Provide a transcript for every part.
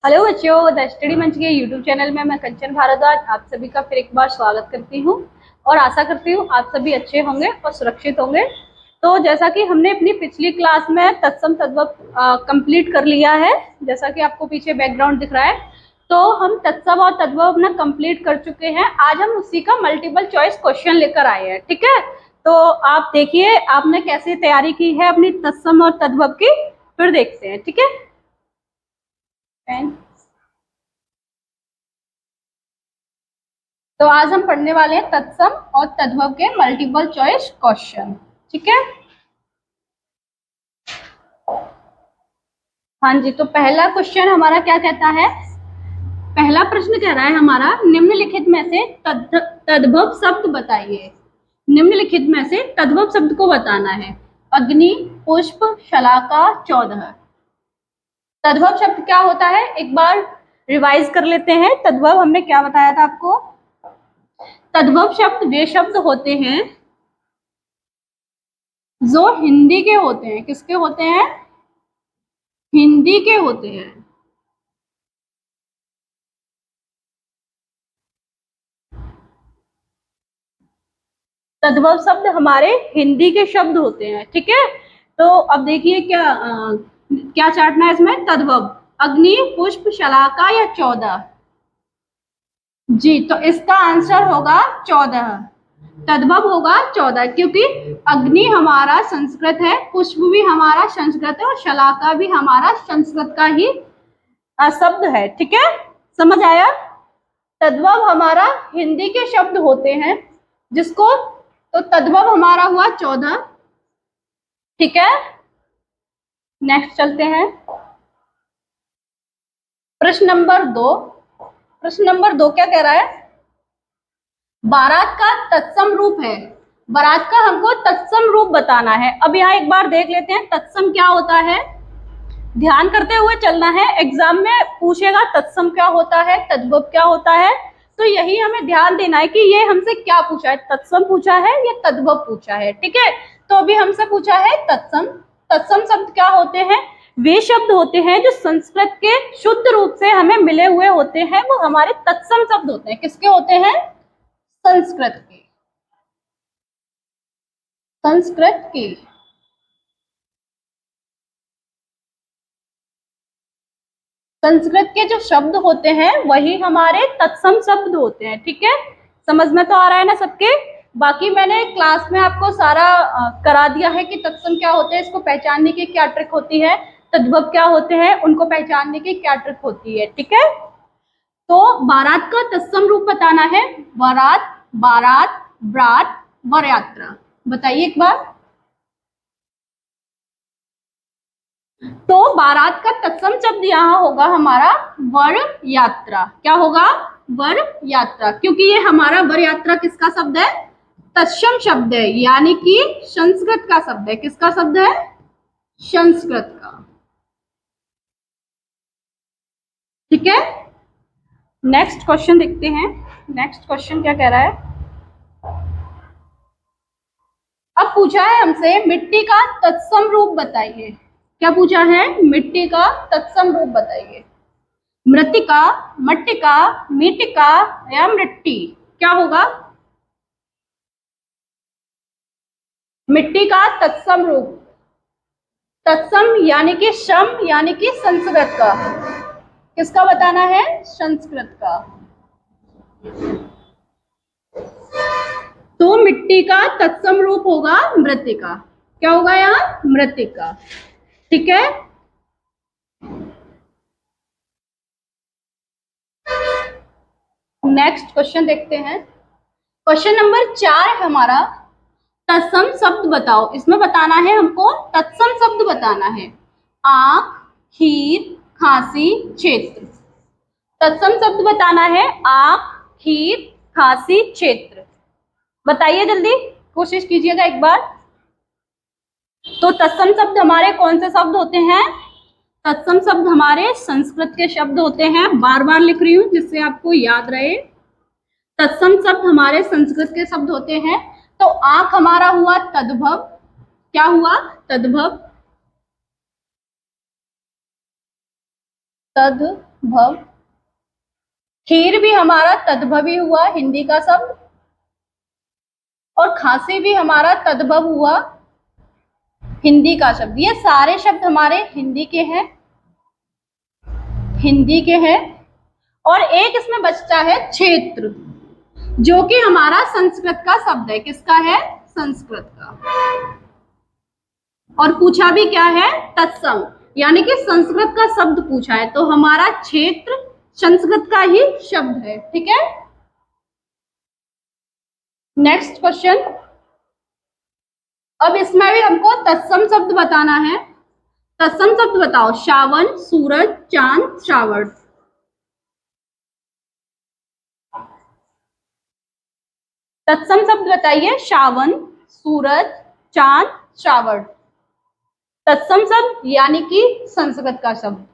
Hello बच्चों, the study मंच के यूट्यूब चैनल में मैं कंचन भारद्वाज आप सभी का फिर एक बार स्वागत करती हूँ और आशा करती हूँ आप सभी अच्छे होंगे और सुरक्षित होंगे। तो जैसा कि हमने अपनी पिछली क्लास में तत्सम तद्भव कंप्लीट कर लिया है, जैसा कि आपको पीछे बैकग्राउंड दिख रहा है, तो हम तत्सम और तद्भव अपना कंप्लीट कर चुके हैं। आज हम उसी का मल्टीपल चॉइस क्वेश्चन लेकर आए हैं। ठीक है, तो आप देखिए आपने कैसे तैयारी की है अपनी तत्सम और तद्भव की, फिर देखते हैं। ठीक है, तो आज हम पढ़ने वाले हैं तत्सम और तद्भव के मल्टीपल चॉइस क्वेश्चन। ठीक है, हाँ जी। तो पहला क्वेश्चन हमारा क्या कहता है, पहला प्रश्न कह रहा है हमारा, निम्नलिखित में से तद्भव शब्द बताइए। निम्नलिखित में से तद्भव शब्द को बताना है। अग्नि, पुष्प, शलाका, 14। तद्भव शब्द क्या होता है, एक बार रिवाइज कर लेते हैं। तद्भव हमने क्या बताया था आपको। तद्भव शब्द वे शब्द होते हैं जो हिंदी के होते हैं। किसके होते हैं, हिंदी के होते हैं। तद्भव शब्द हमारे हिंदी के शब्द होते हैं। ठीक है, तो अब देखिए क्या चाटना है इसमें। तद्भव अग्नि, पुष्प, शलाका या 14। जी, तो इसका आंसर होगा 14। तद्भव होगा 14, क्योंकि अग्नि हमारा संस्कृत है, पुष्प भी हमारा संस्कृत है और शलाका भी हमारा संस्कृत का ही शब्द है। ठीक है, समझ आया। तद्भव हमारा हिंदी के शब्द होते हैं जिसको, तो तद्भव हमारा हुआ 14। ठीक है, नेक्स्ट चलते हैं। प्रश्न नंबर 2। प्रश्न नंबर 2 क्या कह रहा है, बारात का तत्सम रूप है। बारात का हमको तत्सम रूप बताना है। अब यहाँ एक बार देख लेते हैं तत्सम क्या होता है, ध्यान करते हुए चलना है। एग्जाम में पूछेगा तत्सम क्या होता है, तद्भव क्या होता है, तो यही हमें ध्यान देना है कि ये हमसे क्या पूछा है, तत्सम पूछा है या तद्भव पूछा है। ठीक है, तो अभी हमसे पूछा है तत्सम। तत्सम शब्द क्या होते हैं, वे शब्द होते हैं जो संस्कृत के शुद्ध रूप से हमें मिले हुए होते हैं, वो हमारे तत्सम शब्द होते हैं। किसके होते हैं, संस्कृत के, संस्कृत की। संस्कृत के जो शब्द होते हैं वही हमारे तत्सम शब्द होते हैं। ठीक है, समझ में तो आ रहा है ना सबके। बाकी मैंने क्लास में आपको सारा करा दिया है कि तत्सम क्या होते हैं, इसको पहचानने की क्या ट्रिक होती है, तद्भव क्या होते हैं उनको पहचानने की क्या ट्रिक होती है। ठीक है, तो बारात का तत्सम रूप बताना है। बारात, बारात, ब्रात, वर यात्रा। बताइए एक बार। तो बारात का तत्सम शब्द यहाँ होगा हमारा वर यात्रा। क्या होगा, वर यात्रा, क्योंकि ये हमारा वर यात्रा किसका शब्द है, तत्सम शब्द है, यानी कि संस्कृत का शब्द है। किसका शब्द है, संस्कृत का। ठीक है, नेक्स्ट क्वेश्चन देखते हैं। नेक्स्ट क्वेश्चन क्या कह रहा है, अब पूछा है हमसे मिट्टी का तत्सम रूप बताइए। क्या पूछा है, मिट्टी का तत्सम रूप बताइए। मृतिका, मट्टिका, मीटिका या मृट्टी, क्या होगा। मिट्टी का तत्सम रूप, तत्सम यानी कि सम यानी कि संस्कृत का। किसका बताना है, संस्कृत का। तो मिट्टी का तत्सम रूप होगा मृतिका। क्या होगा यहाँ, मृतिका। ठीक है, नेक्स्ट क्वेश्चन देखते हैं। क्वेश्चन नंबर 4 है हमारा, तत्सम शब्द बताओ। इसमें बताना है हमको, तत्सम शब्द बताना है। आंख, खीर, खांसी, क्षेत्र। तत्सम शब्द बताना है, आंख, खीर, खांसी, क्षेत्र। बताइए जल्दी, कोशिश कीजिएगा एक बार। तो तत्सम शब्द हमारे कौन से शब्द होते हैं, तत्सम शब्द हमारे संस्कृत के शब्द होते हैं। बार बार लिख रही हूं जिससे आपको याद रहे। तत्सम शब्द हमारे संस्कृत के शब्द होते हैं। तो आंख हमारा हुआ तद्भव। क्या हुआ, तद्भव, तद्भव। भव। खीर भी हमारा तद्भव ही हुआ हिंदी का शब्द, और खांसी भी हमारा तद्भव हुआ हिंदी का शब्द। ये सारे शब्द हमारे हिंदी के हैं, हिंदी के हैं। और एक इसमें बचता है क्षेत्र, जो कि हमारा संस्कृत का शब्द है। किसका है? संस्कृत का। और पूछा भी क्या है? तत्सम, यानी कि संस्कृत का शब्द पूछा है, तो हमारा क्षेत्र संस्कृत का ही शब्द है। ठीक है, नेक्स्ट क्वेश्चन। अब इसमें भी हमको तत्सम शब्द बताना है। तत्सम शब्द बताओ। श्रावण, सूरज, चांद, श्रावण। तत्सम शब्द बताइए। श्रावण, सूरज, चांद, श्रावण। तत्सम शब्द यानी कि संस्कृत का शब्द।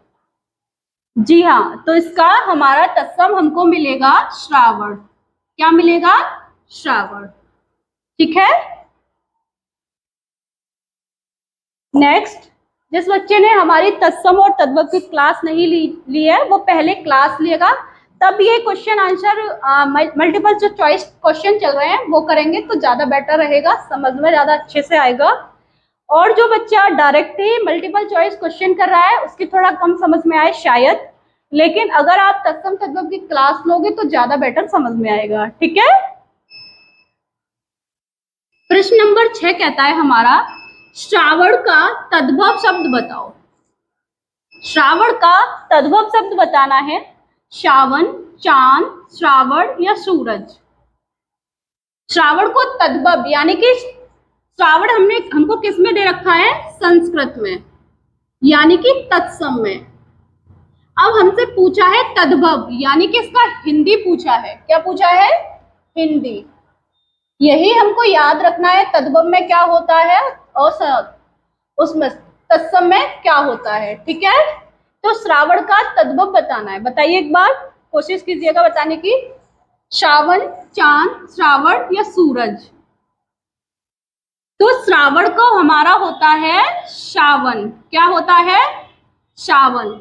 जी हाँ, तो इसका हमारा तत्सम हमको मिलेगा श्रावण। क्या मिलेगा? श्रावण। ठीक है, नेक्स्ट। जिस बच्चे ने हमारी तत्सम और तद्भव की क्लास नहीं ली है, वो पहले क्लास लेगा, तब ये क्वेश्चन आंसर मल्टीपल जो चॉइस क्वेश्चन चल रहे हैं वो करेंगे तो ज्यादा बेटर रहेगा, समझ में ज्यादा अच्छे से आएगा। और जो बच्चा डायरेक्ट ही मल्टीपल चॉइस क्वेश्चन कर रहा है उसकी थोड़ा कम समझ में आए शायद, लेकिन अगर आप तत्सम तद्भव की क्लास लोगे तो ज्यादा बेटर समझ में आएगा। ठीक है, प्रश्न नंबर 6 कहता है हमारा, श्रावण का तद्भव शब्द बताओ। श्रावण का तद्भव शब्द बताना है। श्रावण, चांद, श्रावण या सूरज। श्रावण को तद्भव यानी कि श्रावण हमको किस में दे रखा है? संस्कृत में, यानी कि तत्सम में। अब हमसे पूछा है तद्भव, यानी कि इसका हिंदी पूछा है। क्या पूछा है? हिंदी। यही हमको याद रखना है, तद्भव में क्या होता है और उसमें तत्सम में क्या होता है। ठीक है, तो श्रावण का तद्भव बताना है। बताइए, एक बार कोशिश कीजिएगा बताने की। श्रावण, चांद, श्रावण या सूरज। तो श्रावण को हमारा होता है श्रावण। क्या होता है? श्रावण।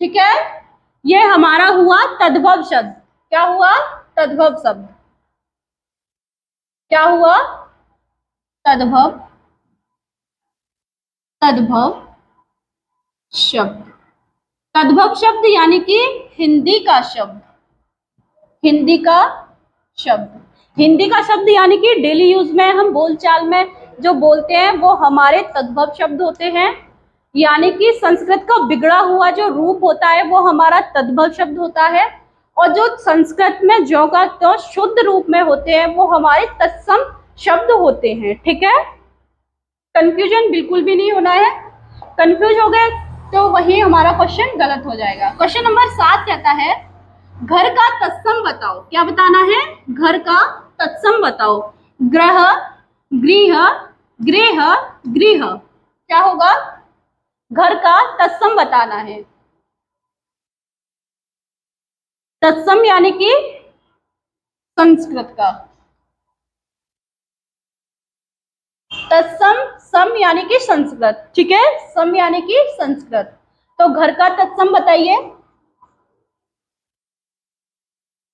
ठीक है, ये हमारा हुआ तद्भव शब्द। क्या हुआ? तद्भव शब्द। क्या हुआ? तद्भव, तद्भव शब्द। तद्भव शब्द यानी कि हिंदी का शब्द। हिंदी का शब्द, हिंदी का शब्द यानी कि डेली यूज में हम बोलचाल में जो बोलते हैं वो हमारे तद्भव शब्द होते हैं। यानी कि संस्कृत का बिगड़ा हुआ जो रूप होता है वो हमारा तद्भव शब्द होता है, और जो संस्कृत में जो का तो शुद्ध रूप में होते हैं वो हमारे तत्सम शब्द होते हैं। ठीक है, कंफ्यूजन बिल्कुल भी नहीं होना है। कंफ्यूज हो गए तो वही हमारा क्वेश्चन गलत हो जाएगा। क्वेश्चन नंबर 7 कहता है, घर का तत्सम बताओ। क्या बताना है? घर का तत्सम बताओ। ग्रह, गृह, गृह, गृह। क्या होगा? घर का तत्सम बताना है। तत्सम यानी कि संस्कृत का। तत्सम, सम यानी कि संस्कृत। ठीक है, सम यानी कि संस्कृत। तो घर का तत्सम बताइए।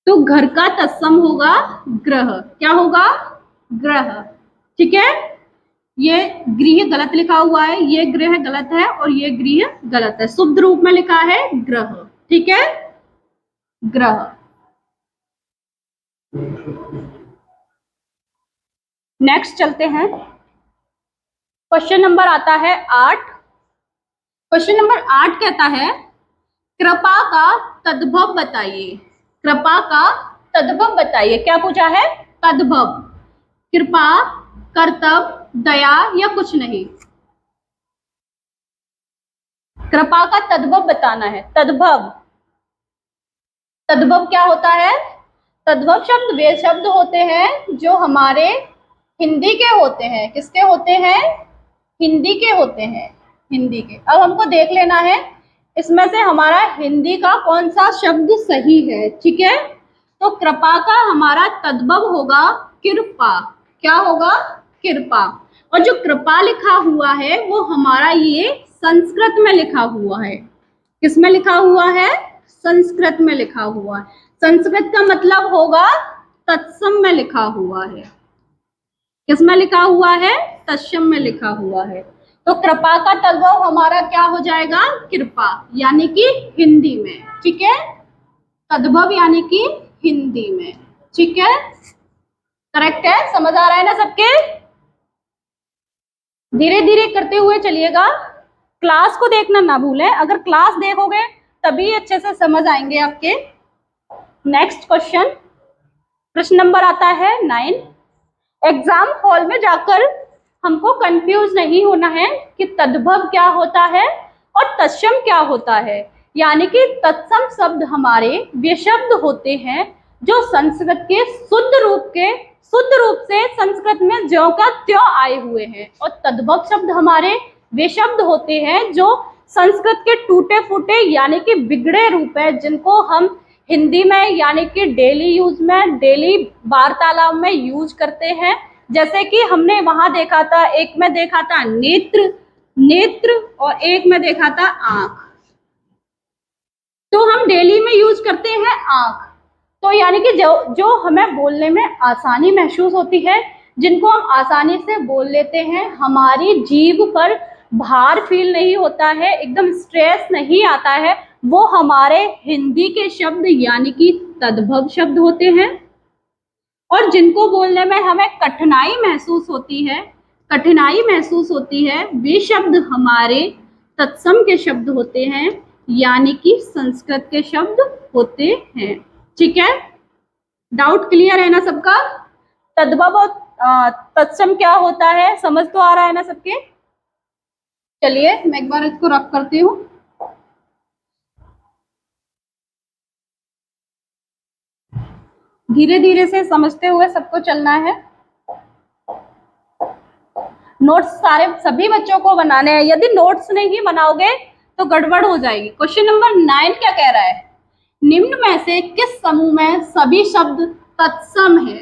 तो घर का तत्सम होगा ग्रह। क्या होगा? ग्रह। ठीक है, ये गृह गलत लिखा हुआ है, ये गृह गलत है और ये गृह गलत है। शुद्ध रूप में लिखा है ग्रह। ठीक है, ग्रह। नेक्स्ट चलते हैं। क्वेश्चन नंबर आता है 8। क्वेश्चन नंबर 8 कहता है, कृपा का तद्भव बताइए। कृपा का तद्भव बताइए। क्या पूछा है? तद्भव। कृपा, कर्तव्य, दया या कुछ नहीं। कृपा का तद्भव बताना है। तद्भव, तद्भव क्या होता है? तद्भव शब्द वे शब्द होते हैं जो हमारे हिंदी के होते हैं। किसके होते हैं? हिंदी के होते हैं, हिंदी के। अब हमको देख लेना है इसमें से हमारा हिंदी का कौन सा शब्द सही है। ठीक है, तो कृपा का हमारा तद्भव होगा कृपा। क्या होगा? कृपा। और जो कृपा लिखा हुआ है वो हमारा ये संस्कृत में लिखा हुआ है। किसमें लिखा हुआ है? संस्कृत में लिखा हुआ है। संस्कृत का मतलब होगा तत्सम में लिखा हुआ है। किसमें लिखा हुआ है? तत्सम में लिखा हुआ है। तो कृपा का तद्भव हमारा क्या हो जाएगा? कृपा, यानी कि हिंदी में। ठीक है, तद्भव यानी कि हिंदी में। ठीक है, करेक्ट है। समझ आ रहा है ना सबके? धीरे धीरे करते हुए चलिएगा, क्लास को देखना ना भूलें। अगर क्लास देखोगे तभी अच्छे से समझ आएंगे आपके। नेक्स्ट क्वेश्चन, प्रश्न नंबर आता है 9। एग्जाम हॉल में जाकर हमको कंफ्यूज नहीं होना है कि तद्भव क्या होता है और तत्सम क्या होता है। यानी कि तत्सम शब्द हमारे वे शब्द होते हैं जो संस्कृत के शुद्ध रूप से संस्कृत में ज्यों का त्यों आए हुए हैं, और तद्भव शब्द हमारे वे शब्द होते हैं जो संस्कृत के टूटे फूटे यानी कि बिगड़े रूप है, जिनको हम हिंदी में यानी कि डेली यूज में, डेली वार्तालाप में यूज करते हैं। जैसे कि हमने वहां देखा था, एक में देखा था नेत्र और एक में देखा था आंख। तो हम डेली में यूज करते हैं आंख। तो यानी कि जो हमें बोलने में आसानी महसूस होती है, जिनको हम आसानी से बोल लेते हैं, हमारी जीभ पर भार फील नहीं होता है, एकदम स्ट्रेस नहीं आता है, वो हमारे हिंदी के शब्द यानी कि तद्भव शब्द होते हैं। और जिनको बोलने में हमें कठिनाई महसूस होती है, वे शब्द हमारे तत्सम के शब्द होते हैं, यानी कि संस्कृत के शब्द होते हैं। ठीक है, डाउट क्लियर है ना सबका? तद्भव और तत्सम क्या होता है, समझ तो आ रहा है ना सबके? चलिए मैं एक बार इसको रफ करती हूँ। धीरे धीरे से समझते हुए सबको चलना है। नोट्स सभी बच्चों को बनाने हैं। यदि नोट्स नहीं बनाओगे तो गड़बड़ हो जाएगी। क्वेश्चन नंबर 9 क्या कह रहा है? निम्न में से किस समूह में सभी शब्द तत्सम है?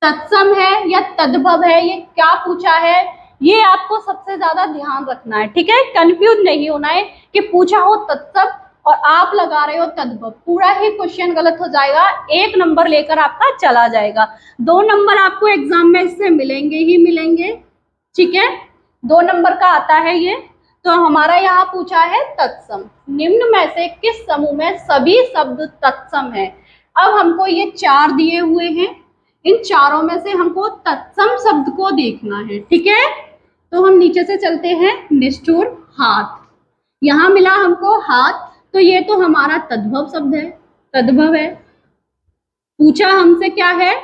तत्सम है या तद्भव है, ये क्या पूछा है, ये आपको सबसे ज्यादा ध्यान रखना है। ठीक है, कंफ्यूज नहीं होना है कि पूछा हो तत्सम और आप लगा रहे हो तद्भव, पूरा ही क्वेश्चन गलत हो जाएगा, 1 नंबर लेकर आपका चला जाएगा। 2 नंबर आपको एग्जाम में इससे मिलेंगे ही मिलेंगे। ठीक है, 2 नंबर का आता है ये। तो हमारा यहाँ पूछा है तत्सम, निम्न में से किस समूह में सभी शब्द तत्सम है। अब हमको ये 4 दिए हुए हैं, इन चारों में से हमको तत्सम शब्द को देखना है। ठीक है, तो हम नीचे से चलते हैं। निष्ठुर, हाथ, यहाँ मिला हमको हाथ, तो ये तो हमारा तद्भव शब्द है, तद्भव है। पूछा हमसे क्या है?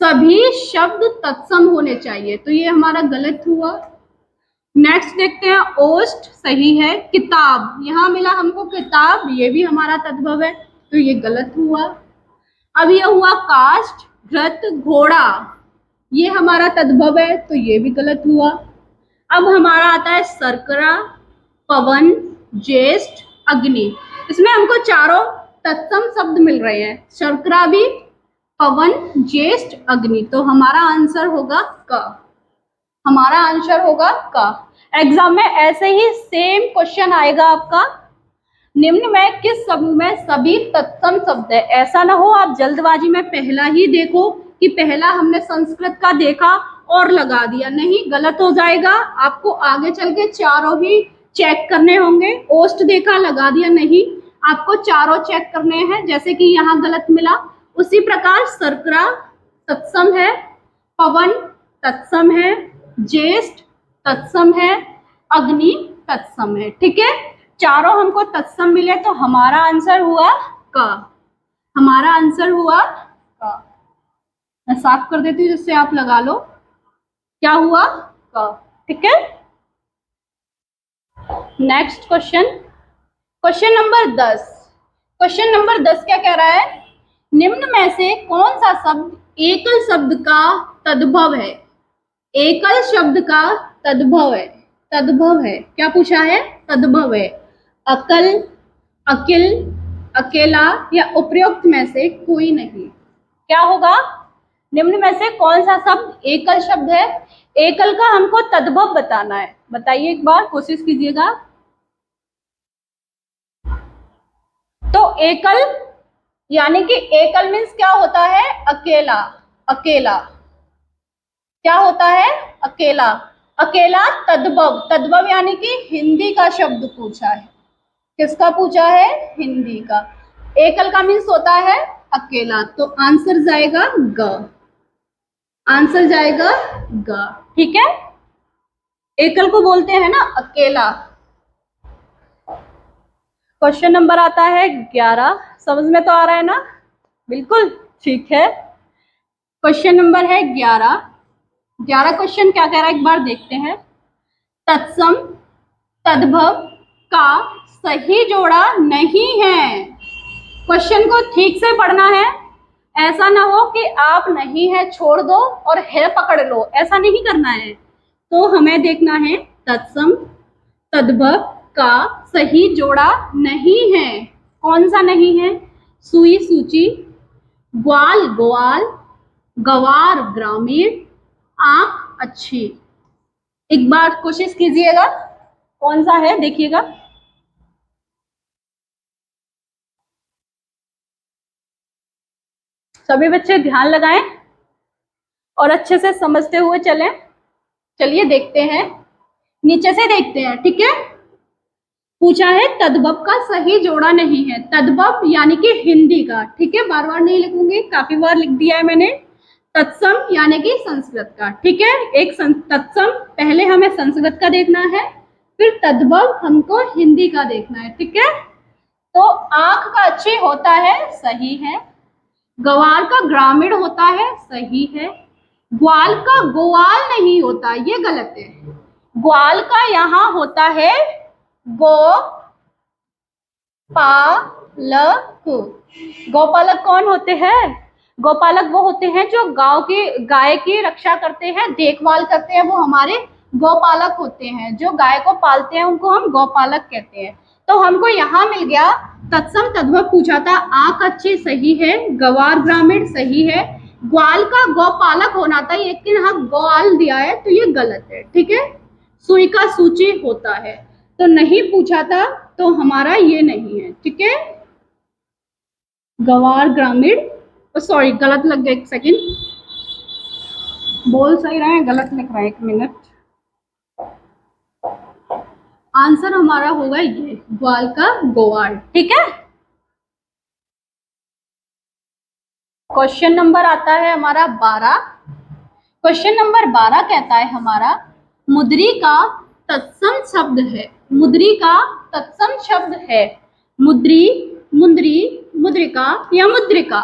सभी शब्द तत्सम होने चाहिए, तो ये हमारा गलत हुआ। नेक्स्ट देखते हैं, ओष्ठ, सही है। किताब, यहाँ मिला हमको किताब, ये भी हमारा तद्भव है, तो ये गलत हुआ। अब ये हुआ काष्ठ, घृत, घोड़ा, ये हमारा तद्भव है, तो ये भी गलत हुआ। अब हमारा आता है शर्करा, पवन, ज्येष्ठ, अग्नि। इसमें हमको चारों तत्सम शब्द मिल रहे हैं, शर्करा भी, पवन, ज्येष्ठ, अग्नि, तो हमारा आंसर होगा क। हमारा आंसर होगा क। एग्जाम में ऐसे ही सेम क्वेश्चन आएगा आपका, निम्न में किस समूह में सभी तत्सम शब्द है। ऐसा ना हो आप जल्दबाजी में पहला ही देखो कि पहला हमने संस्कृत का देखा और लगा दिया, नहीं, गलत हो जाएगा। आपको आगे चल के चारों ही चेक करने होंगे। ओष्ठ देखा, लगा दिया, नहीं, आपको चारों चेक करने हैं। जैसे कि यहाँ गलत मिला, उसी प्रकार शर्करा तत्सम है, पवन तत्सम है, ज्येष्ठ तत्सम है, अग्नि तत्सम है। ठीक है, चारों हमको तत्सम मिले, तो हमारा आंसर हुआ क। हमारा आंसर हुआ क। मैं साफ कर देती हूँ जिससे आप लगा लो, क्या हुआ? क। ठीक है, next question, question number 10। Question number 10 क्या कह रहा है? निम्न में से कौन सा शब्द एकल शब्द का तद्भव है? एकल शब्द का तद्भव है, तद्भव है, क्या पूछा है? तद्भव है। अकल, अकिल, अकेला या उपयुक्त में से कोई नहीं, क्या होगा? निम्न में से कौन सा शब्द एकल शब्द है? एकल का हमको तद्भव बताना है, बताइए, एक बार कोशिश कीजिएगा। एकल, यानी कि एकल मीन्स क्या होता है? अकेला। अकेला क्या होता है? अकेला। अकेला तद्भव, तद्भव यानी कि हिंदी का शब्द पूछा है। किसका पूछा है? हिंदी का। एकल का मीन्स होता है अकेला, तो आंसर जाएगा ग। आंसर जाएगा ग, ठीक है। एकल को बोलते हैं ना अकेला। क्वेश्चन नंबर आता है 11। समझ में तो आ रहा है ना? बिल्कुल ठीक है। क्वेश्चन नंबर है 11। 11 क्वेश्चन क्या कह रहा है एक बार देखते हैं। तत्सम तद्भव का सही जोड़ा नहीं है। क्वेश्चन को ठीक से पढ़ना है, ऐसा ना हो कि आप नहीं है छोड़ दो और है पकड़ लो, ऐसा नहीं करना है। तो हमें देखना है तत्सम तद्भव का सही जोड़ा नहीं है। कौन सा नहीं है? सुई सूची, ग्वाल ग्वाल, गवार ग्रामीण, आंख अच्छी। एक बार कोशिश कीजिएगा, कौन सा है देखिएगा। सभी बच्चे ध्यान लगाएं और अच्छे से समझते हुए चलें। चलिए देखते हैं, नीचे से देखते हैं, ठीक है। पूछा है तद्भव का सही जोड़ा नहीं है। तद्भव यानी कि हिंदी का, ठीक है, बार बार नहीं लिखूंगी, काफी बार लिख दिया है मैंने। तत्सम यानी कि संस्कृत का, ठीक है। तत्सम पहले हमें संस्कृत का देखना है, फिर तद्भव हमको हिंदी का देखना है, ठीक है। तो आंख का अच्छी होता है, सही है। गवार का ग्रामीण होता है, सही है। ग्वाल का गोवाल नहीं होता, ये गलत है। ग्वाल का यहाँ होता है गो पालक। गौपालक कौन होते हैं? गौपालक वो होते हैं जो गांव की गाय की रक्षा करते हैं, देखभाल करते हैं, वो हमारे गौपालक होते हैं। जो गाय को पालते हैं उनको हम गौपालक कहते हैं। तो हमको यहाँ मिल गया तत्सम तद्भव पूछा था, आंख अच्छी सही है, गवार ग्रामीण सही है, ग्वाल का गौपालक होना था, लेकिन हाँ ग्वाल दिया है तो ये गलत है, ठीक है। सुई का सूची होता है तो नहीं पूछा था, तो हमारा ये नहीं है, ठीक है। गवार ग्रामीण, सॉरी गलत लग गया, एक सेकेंड, बोल सही रहे हैं, गलत लिख रहा है, एक मिनट। आंसर हमारा होगा ये ग्वाल का गोवाल, ठीक है। क्वेश्चन नंबर आता है हमारा 12। क्वेश्चन नंबर 12 कहता है हमारा मुद्री का तत्सम शब्द है। मुद्री का तत्सम शब्द है। मुद्री, मुद्री, मुद्रिका या मुद्रिका।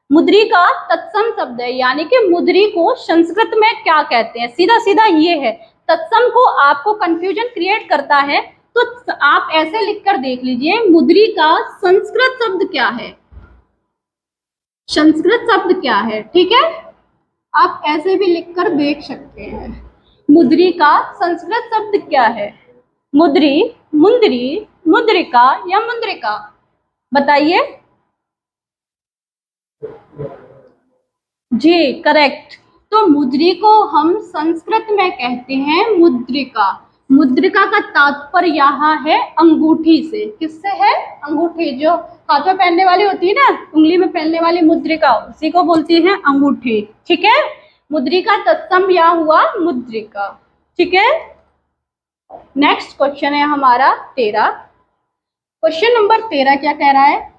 मुद्री का तत्सम शब्द है, यानी कि मुद्री को संस्कृत में क्या कहते हैं, सीधा सीधा ये है। तत्सम को आपको कंफ्यूजन क्रिएट करता है, तो आप ऐसे लिखकर देख लीजिए, मुद्री का संस्कृत शब्द क्या है, संस्कृत शब्द क्या है, ठीक है। आप ऐसे भी लिखकर देख सकते हैं, मुद्री का संस्कृत शब्द क्या है। मुद्री, मुंदरी, मुद्रिका या मुद्रिका, बताइए जी। करेक्ट। तो मुद्री को हम संस्कृत में कहते हैं मुद्रिका। मुद्रिका का तात्पर्य यहाँ है अंगूठी से। किससे है? अंगूठी, जो हाथ में पहनने वाली होती है ना, उंगली में पहनने वाली मुद्रिका, उसी को बोलती है अंगूठी, ठीक है। मुद्रिका तत्सम यहाँ हुआ मुद्रिका, ठीक है। नेक्स्ट क्वेश्चन है हमारा 13। क्वेश्चन नंबर 13 क्या कह रहा है?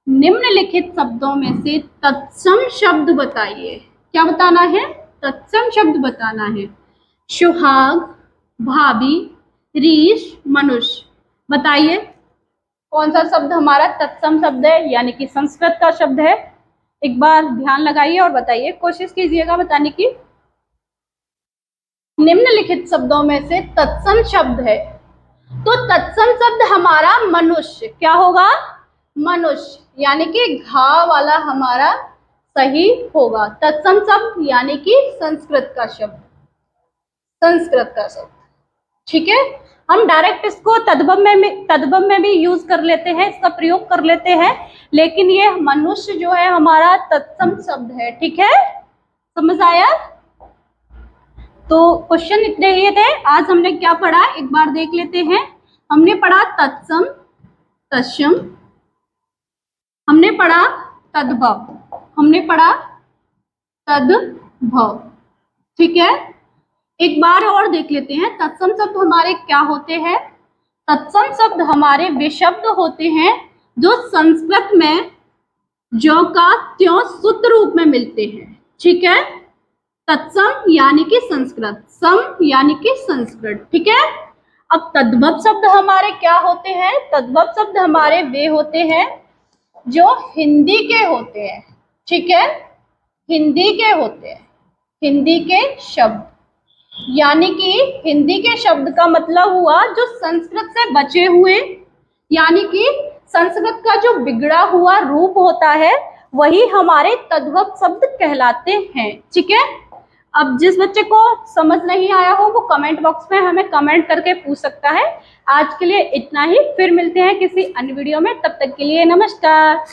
निम्नलिखित शब्दों में से तत्सम शब्द बताइए। क्या बताना है? तत्सम शब्द बताना है। सुहाग, भाभी, रीछ, मनुष्य, बताइए कौन सा शब्द हमारा तत्सम शब्द है, यानी कि संस्कृत का शब्द है। एक बार ध्यान लगाइए और बताइए, कोशिश कीजिएगा बताने की। निम्नलिखित शब्दों में से तत्सम शब्द है, तो तत्सम शब्द हमारा मनुष्य, क्या होगा? मनुष्य, यानी कि घा वाला हमारा सही होगा। तत्सम शब्द यानी कि संस्कृत का शब्द, संस्कृत का शब्द, ठीक है। हम डायरेक्ट इसको तद्भव में भी यूज कर लेते हैं, इसका प्रयोग कर लेते हैं, लेकिन ये मनुष्य जो है हमारा तत्सम शब्द है, ठीक है। समझ आया? तो क्वेश्चन इतने ही थे। आज हमने क्या पढ़ा एक बार देख लेते हैं। हमने पढ़ा तत्सम, तत्सम, हमने पढ़ा तद्भव, हमने पढ़ा तद्भव, ठीक है। एक बार और देख लेते हैं तत्सम शब्द हमारे क्या होते हैं। तत्सम शब्द हमारे वे शब्द होते हैं जो संस्कृत में ज्यों का त्यों शुद्ध रूप में मिलते हैं, ठीक है। तत्सम यानी कि संस्कृत, सम यानी कि संस्कृत, ठीक है। अब तद्भव शब्द हमारे क्या होते हैं। तद्भव शब्द हमारे वे होते हैं जो हिंदी के होते हैं, ठीक है, हिंदी के होते हैं, हिंदी के शब्द, यानी कि हिंदी के शब्द का मतलब हुआ जो संस्कृत से बचे हुए, यानी कि संस्कृत का जो बिगड़ा हुआ रूप होता है वही हमारे तद्भव शब्द कहलाते हैं, ठीक है। अब जिस बच्चे को समझ नहीं आया हो वो कमेंट बॉक्स में हमें कमेंट करके पूछ सकता है। आज के लिए इतना ही, फिर मिलते हैं किसी अन्य वीडियो में, तब तक के लिए नमस्कार।